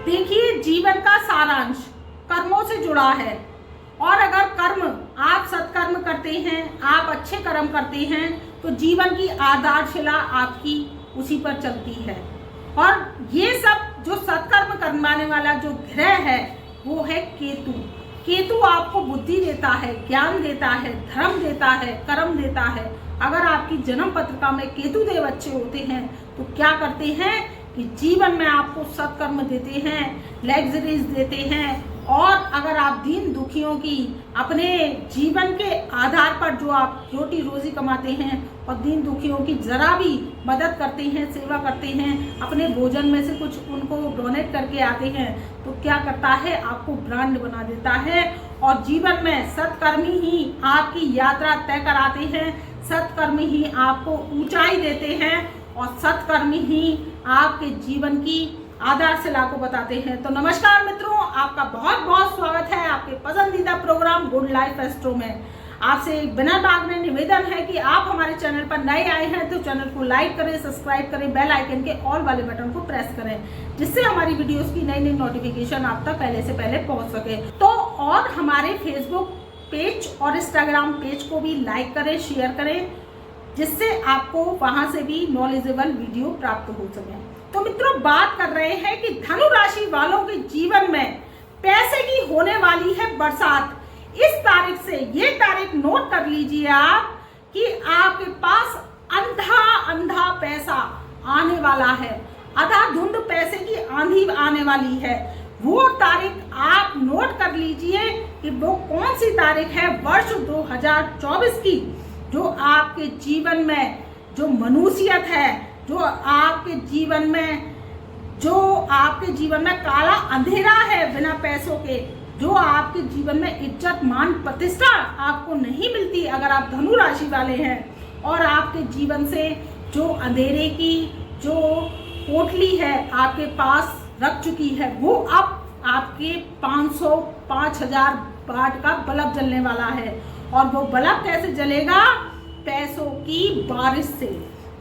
देखिए, जीवन का सारांश कर्मों से जुड़ा है और अगर कर्म आप सत्कर्म करते हैं, आप अच्छे कर्म करते हैं तो जीवन की आधारशिला आपकी उसी पर चलती है। और ये सब जो सत्कर्म करवाने वाला जो ग्रह है वो है केतु। केतु आपको बुद्धि देता है, ज्ञान देता है, धर्म देता है, कर्म देता है। अगर आपकी जन्म पत्रिका में केतु देव अच्छे होते हैं तो क्या करते हैं कि जीवन में आपको सत्कर्म देते हैं, लग्जरीज देते हैं। और अगर आप दीन दुखियों की अपने जीवन के आधार पर जो आप रोटी रोजी कमाते हैं और दीन दुखियों की जरा भी मदद करते हैं, सेवा करते हैं, अपने भोजन में से कुछ उनको डोनेट करके आते हैं तो क्या करता है, आपको ब्रांड बना देता है। और जीवन में सत्कर्मी ही आपकी यात्रा तय कराते हैं, सत्कर्मी ही आपको ऊंचाई देते हैं और सत्कर्मी ही आपके जीवन की आधारशिला को बताते हैं। तो नमस्कार मित्रों, आपका बहुत बहुत स्वागत है आपके पसंदीदा प्रोग्राम गुड लाइफ एस्ट्रो में। आपसे बिना मांगने निवेदन है कि आप हमारे चैनल पर नए आए हैं तो चैनल को लाइक करें, सब्सक्राइब करें, बेल आइकन के ऑल वाले बटन को प्रेस करें जिससे हमारी वीडियोस की नई नई नोटिफिकेशन आप तक पहले से पहले पहुंच सके। तो और हमारे फेसबुक पेज और इंस्टाग्राम पेज को भी लाइक करें, शेयर करें जिससे आपको वहां से भी नॉलेजेबल वीडियो प्राप्त हो सके। तो मित्रों, बात कर रहे हैं कि धनु राशि वालों के जीवन में पैसे की होने वाली है बरसात। इस तारीख से ये तारीख नोट कर लीजिए आप कि आपके पास अंधा अंधा पैसा आने वाला है, अंधाधुंध पैसे की आंधी आने वाली है। वो तारीख आप नोट कर लीजिए कि वो कौन सी तारीख है वर्ष 2024 की, जो आपके जीवन में जो मनुष्यत है, जो आपके जीवन में काला अंधेरा है बिना पैसों के, जो आपके जीवन में इज्जत मान प्रतिष्ठा आपको नहीं मिलती अगर आप धनु राशि वाले हैं। और आपके जीवन से जो अंधेरे की जो पोटली है आपके पास रख चुकी है वो अब आपके 5,000 वाट का बल्ब जलने वाला है। और वो बल्ब कैसे जलेगा? पैसों की बारिश से।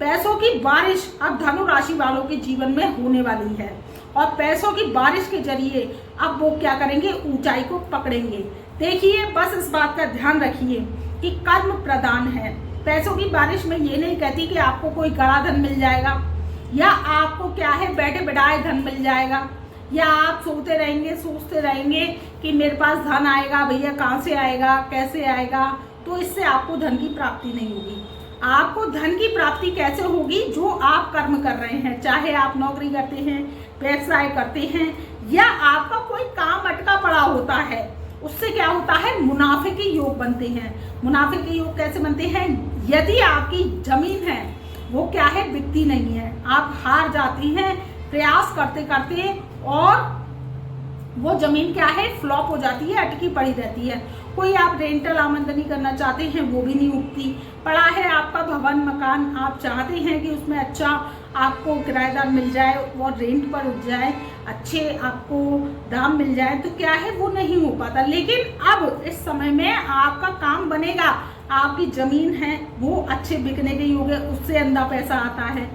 पैसों की बारिश अब धनु राशि वालों के जीवन में होने वाली है और पैसों की बारिश के जरिए अब वो क्या करेंगे, ऊंचाई को पकड़ेंगे। देखिए, बस इस बात का ध्यान रखिए कि कर्म प्रधान है। पैसों की बारिश में ये नहीं कहती कि आपको कोई गड़ा धन मिल जाएगा या आपको क्या है बैठे बिठाए धन मिल जाएगा, या आप सोचते रहेंगे कि मेरे पास धन आएगा, भैया कहाँ से आएगा, कैसे आएगा। तो इससे आपको धन की प्राप्ति नहीं होगी। आपको धन की प्राप्ति कैसे होगी? जो आप कर्म कर रहे हैं, चाहे आप नौकरी करते हैं, व्यवसाय करते हैं या आपका कोई काम अटका पड़ा होता है, उससे क्या होता है, मुनाफे के योग बनते हैं। मुनाफे के योग कैसे बनते हैं? यदि आपकी जमीन है वो क्या है, बिकती नहीं है, आप हार जाते हैं प्रयास करते करते और वो जमीन क्या है, फ्लॉप हो जाती है, अटकी पड़ी रहती है। कोई आप रेंटल आमदनी करना चाहते हैं वो भी नहीं उठती। पड़ा है आपका भवन मकान, आप चाहते हैं कि उसमें अच्छा आपको किराएदार मिल जाए और रेंट पर उठ जाए, अच्छे आपको दाम मिल जाए, तो क्या है वो नहीं हो पाता। लेकिन अब इस समय में आपका काम बनेगा, आपकी जमीन है वो अच्छे बिकने के योग है, उससे अंधा पैसा आता है।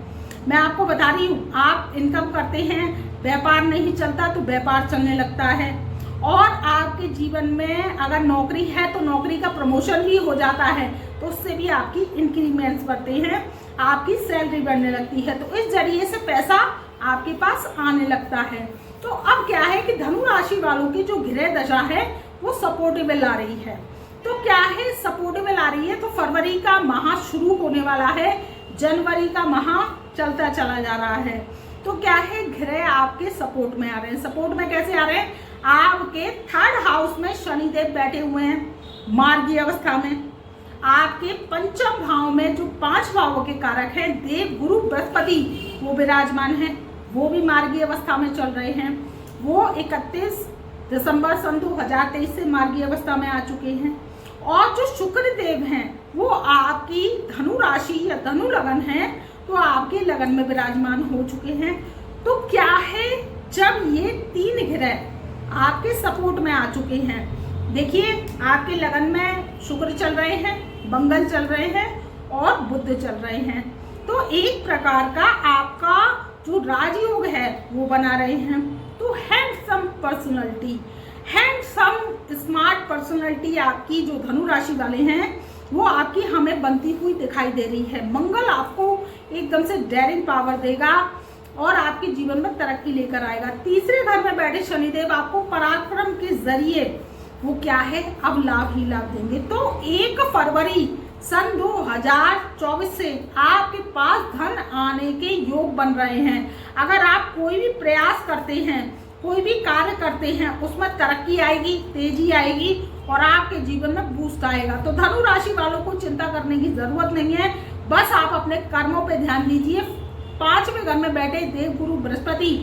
मैं आपको बता रही हूँ, आप इनकम करते हैं, व्यापार नहीं चलता तो व्यापार चलने लगता है। और आपके जीवन में अगर नौकरी है तो नौकरी का प्रमोशन भी हो जाता है, तो उससे भी आपकी इंक्रीमेंट्स बढ़ते हैं, आपकी सैलरी बढ़ने लगती है। तो इस जरिए से पैसा आपके पास आने लगता है। तो अब क्या है कि धनु राशि वालों की जो ग्रह दशा है वो सपोर्टेबल आ रही है। तो क्या है, सपोर्टेबल आ रही है तो फरवरी का माह शुरू होने वाला है, जनवरी का माह चलता चला जा रहा है। तो क्या है, ग्रह आपके सपोर्ट में आ रहे हैं। सपोर्ट में कैसे आ रहे हैं? आपके 3rd हाउस में शनिदेव बैठे हुए हैं मार्गीय अवस्था में। आपके 5th भाव में जो 5 भावों के कारक हैं देव गुरु बृहस्पति वो विराजमान है, वो भी मार्गीय अवस्था में चल रहे हैं। वो 31 दिसंबर सन 2023 से मार्गीय अवस्था में आ चुके हैं। और जो शुक्र देव हैं वो आपकी धनु राशि या धनु लगन है तो आपके लगन में विराजमान हो चुके हैं। तो क्या है, जब ये 3 ग्रह आपके सपोर्ट में आ चुके हैं, देखिए आपके लगन में शुक्र चल रहे हैं, मंगल चल रहे हैं और बुध चल रहे हैं, तो एक प्रकार का आपका जो राजयोग है वो बना रहे हैं। तो handsome personality, handsome smart personality आपकी जो धनु राशि वाले हैं वो आपकी हमें बनती हुई दिखाई दे रही है। मंगल आपको एकदम से डेयरिंग पावर देगा और आपके जीवन में तरक्की लेकर आएगा। तीसरे घर में बैठे शनिदेव आपको पराक्रम के जरिए वो क्या है, अब लाभ ही लाभ देंगे। तो 1 फरवरी सन 2024 से आपके पास धन आने के योग बन रहे हैं। अगर आप कोई भी प्रयास करते हैं, कोई भी कार्य करते हैं, उसमें तरक्की आएगी, तेजी आएगी और आपके जीवन में बूस्ट आएगा। तो धनु राशि वालों को चिंता करने की जरूरत नहीं है, बस आप अपने कर्मों पे ध्यान दीजिए। 5वें घर में बैठे देवगुरु बृहस्पति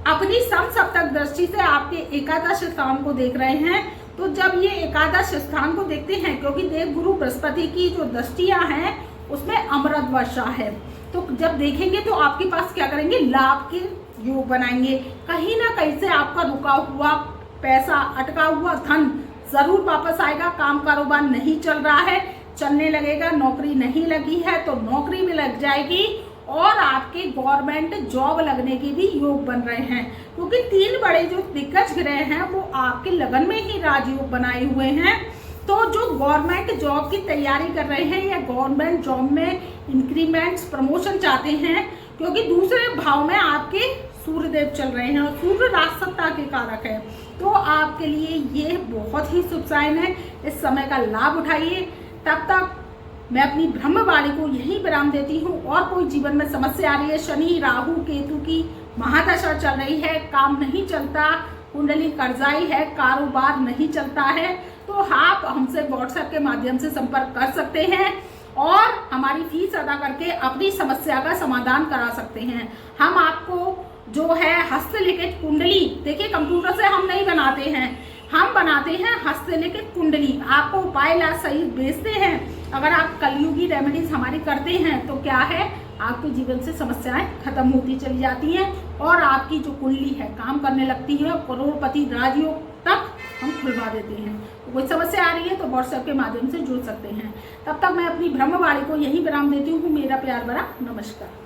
अपनी समसप्तक दृष्टि से आपके एकादश स्थान को देख रहे हैं। तो जब ये एकादश स्थान को देखते हैं, क्योंकि देवगुरु बृहस्पति की जो दृष्टियां हैं उसमें अमृत वर्षा है, तो जब देखेंगे तो आपके पास क्या करेंगे, लाभ के योग बनाएंगे। कहीं ना कहीं से आपका रुका हुआ पैसा, अटका हुआ धन जरूर वापस आएगा। काम कारोबार नहीं चल रहा है, चलने लगेगा। नौकरी नहीं लगी है तो नौकरी भी लग जाएगी और आपके गवर्नमेंट जॉब लगने के भी योग बन रहे हैं, क्योंकि 3 बड़े जो दिग्गज ग्रह हैं वो आपके लगन में ही राजयोग बनाए हुए हैं। तो जो गवर्नमेंट जॉब की तैयारी कर रहे हैं या गवर्नमेंट जॉब में इंक्रीमेंट्स, प्रमोशन चाहते हैं, क्योंकि दूसरे भाव में आपके सूर्यदेव चल रहे हैं और सूर्य राजसत्ता के कारक है, तो आपके लिए ये बहुत ही शुभ साइन है। इस समय का लाभ उठाइए। तब तक मैं अपनी ब्रह्मवाणी को यही विराम देती हूँ। और कोई जीवन में समस्या आ रही है, शनि राहु केतु की महादशा चल रही है, काम नहीं चलता, कुंडली कर्जाई है, कारोबार नहीं चलता है, तो आप हमसे व्हाट्सएप के माध्यम से संपर्क कर सकते हैं और हमारी फीस अदा करके अपनी समस्या का समाधान करा सकते हैं। हम आपको जो है हस्तलिखित कुंडली, देखिए कंप्यूटर से हम नहीं बनाते हैं, हम बनाते हैं हस्तलिखित कुंडली, आपको उपाय ला सहित बेचते हैं। अगर आप कलयुगी रेमेडीज हमारी करते हैं तो क्या है, आपके जीवन से समस्याएं खत्म होती चली जाती हैं और आपकी जो कुंडली है काम करने लगती है। करोड़पति राजयोग तक हम खुलवा देते हैं। तो कोई समस्या आ रही है तो व्हाट्सएप के माध्यम से जुड़ सकते हैं। तब तक मैं अपनी ब्रह्मवाणी को यही विराम देती हूँ। मेरा प्यार भरा नमस्कार।